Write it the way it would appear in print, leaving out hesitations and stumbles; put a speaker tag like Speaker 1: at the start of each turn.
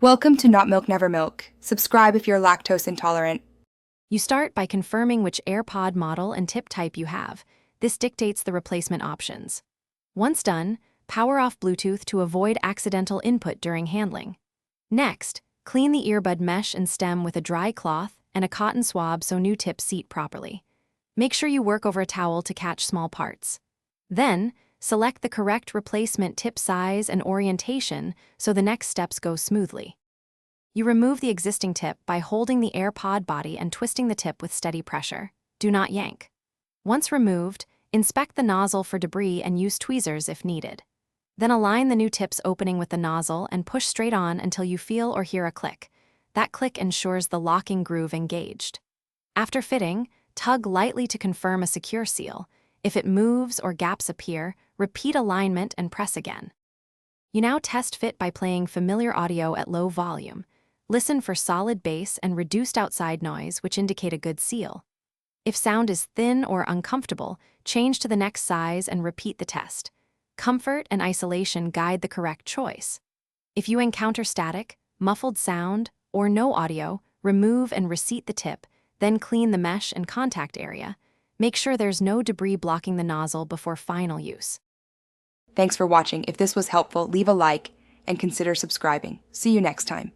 Speaker 1: Welcome to Not Milk Never Milk. Subscribe if you're lactose intolerant.
Speaker 2: You start by confirming which Airpod model and tip type you have. This dictates the replacement options. Once done, power off Bluetooth to avoid accidental input during handling. Next, clean the earbud mesh and stem with a dry cloth and a cotton swab so new tips seat properly. Make sure you work over a towel to catch small parts. Then, select the correct replacement tip size and orientation so the next steps go smoothly. You remove the existing tip by holding the Airpod body and twisting the tip with steady pressure. Do not yank. Once removed, inspect the nozzle for debris and use tweezers if needed. Then align the new tip's opening with the nozzle and push straight on until you feel or hear a click. That click ensures the locking groove engaged. After fitting, tug lightly to confirm a secure seal. If it moves or gaps appear, repeat alignment and press again. You now test fit by playing familiar audio at low volume. Listen for solid bass and reduced outside noise, which indicate a good seal. If sound is thin or uncomfortable, change to the next size and repeat the test. Comfort and isolation guide the correct choice. If you encounter static, muffled sound, or no audio, remove and reseat the tip, then clean the mesh and contact area. Make sure there's no debris blocking the nozzle before final use.
Speaker 1: Thanks for watching. If this was helpful, leave a like and consider subscribing. See you next time.